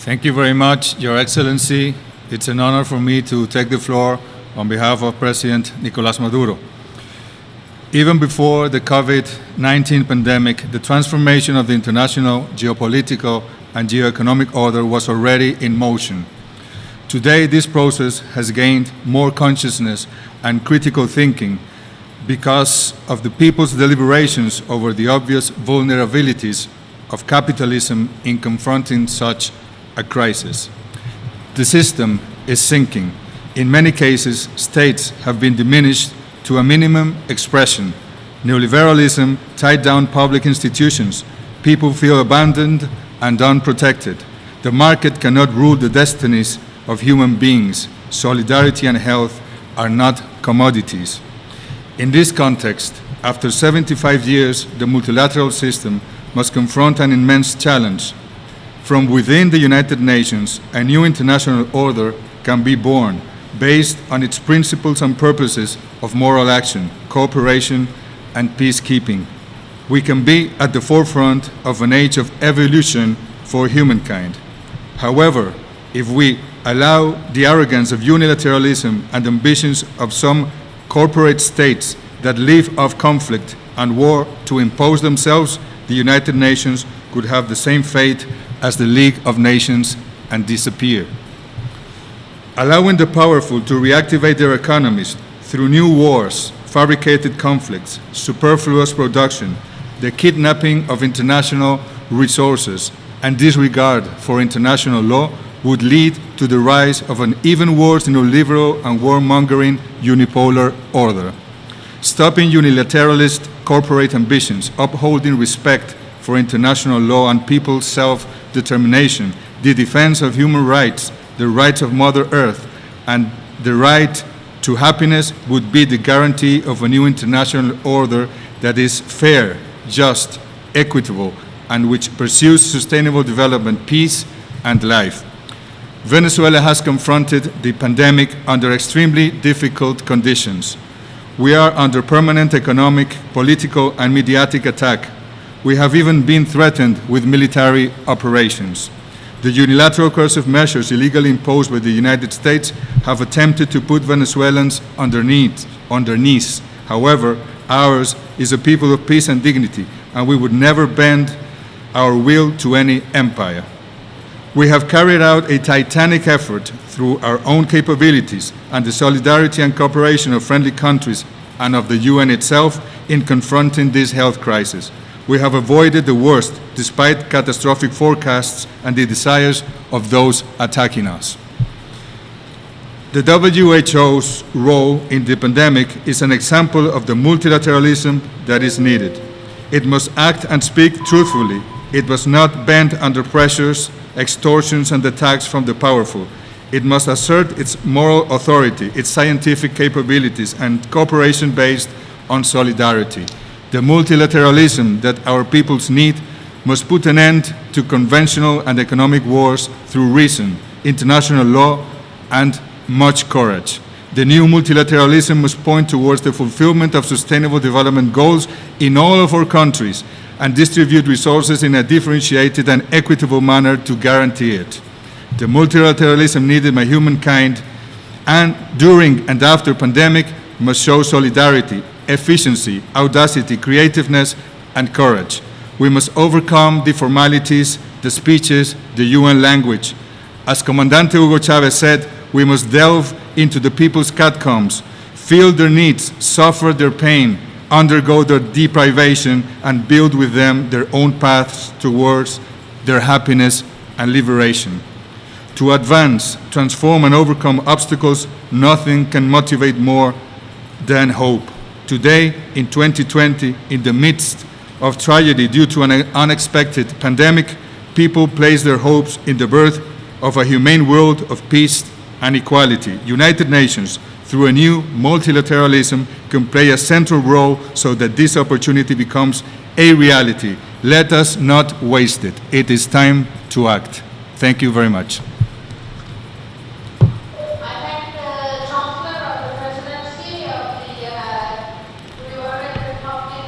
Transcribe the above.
Thank you very much, Your Excellency. It's an honor for me to take the floor on behalf of President Nicolás Maduro. Even before the COVID-19 pandemic, the transformation of the international geopolitical and geoeconomic order was already in motion. Today, this process has gained more consciousness and critical thinking because of the people's deliberations over the obvious vulnerabilities of capitalism in confronting such a crisis. The system is sinking. In many cases, states have been diminished to a minimum expression. Neoliberalism tied down public institutions. People feel abandoned and unprotected. The market cannot rule the destinies of human beings. Solidarity and health are not commodities. In this context, after 75 years, the multilateral system must confront an immense challenge. From within the United Nations, a new international order can be born based on its principles and purposes of moral action, cooperation, and peacekeeping. We can be at the forefront of an age of evolution for humankind. However, if we allow the arrogance of unilateralism and ambitions of some corporate states that live off conflict and war to impose themselves, the United Nations could have the same fate as the League of Nations and disappear. Allowing the powerful to reactivate their economies through new wars, fabricated conflicts, superfluous production, the kidnapping of international resources, and disregard for international law would lead to the rise of an even worse neoliberal and warmongering unipolar order. Stopping unilateralist corporate ambitions, upholding respect for international law and people's self-determination, the defense of human rights, the rights of Mother Earth, and the right to happiness would be the guarantee of a new international order that is fair, just, equitable, and which pursues sustainable development, peace, and life. Venezuela has confronted the pandemic under extremely difficult conditions. We are under permanent economic, political, and mediatic attack. We have even been threatened with military operations. The unilateral coercive measures illegally imposed by the United States have attempted to put Venezuelans on their knees. However, ours is a people of peace and dignity, and we would never bend our will to any empire. We have carried out a titanic effort through our own capabilities and the solidarity and cooperation of friendly countries and of the UN itself in confronting this health crisis. We have avoided the worst despite catastrophic forecasts and the desires of those attacking us. The WHO's role in the pandemic is an example of the multilateralism that is needed. It must act and speak truthfully. It must not bend under pressures, extortions, and attacks from the powerful. It must assert its moral authority, its scientific capabilities, and cooperation based on solidarity. The multilateralism that our peoples need must put an end to conventional and economic wars through reason, international law, and much courage. The new multilateralism must point towards the fulfillment of sustainable development goals in all of our countries and distribute resources in a differentiated and equitable manner to guarantee it. The multilateralism needed by humankind and during and after pandemic must show solidarity, efficiency, audacity, creativeness, and courage. We must overcome the formalities, the speeches, the UN language. As Comandante Hugo Chavez said, we must delve into the people's catacombs, feel their needs, suffer their pain, undergo their deprivation, and build with them their own paths towards their happiness and liberation. To advance, transform, and overcome obstacles, nothing can motivate more than hope. Today, in 2020, in the midst of tragedy due to an unexpected pandemic, people place their hopes in the birth of a humane world of peace and equality. United Nations, through a new multilateralism, can play a central role so that this opportunity becomes a reality. Let us not waste it. It is time to act. Thank you very much.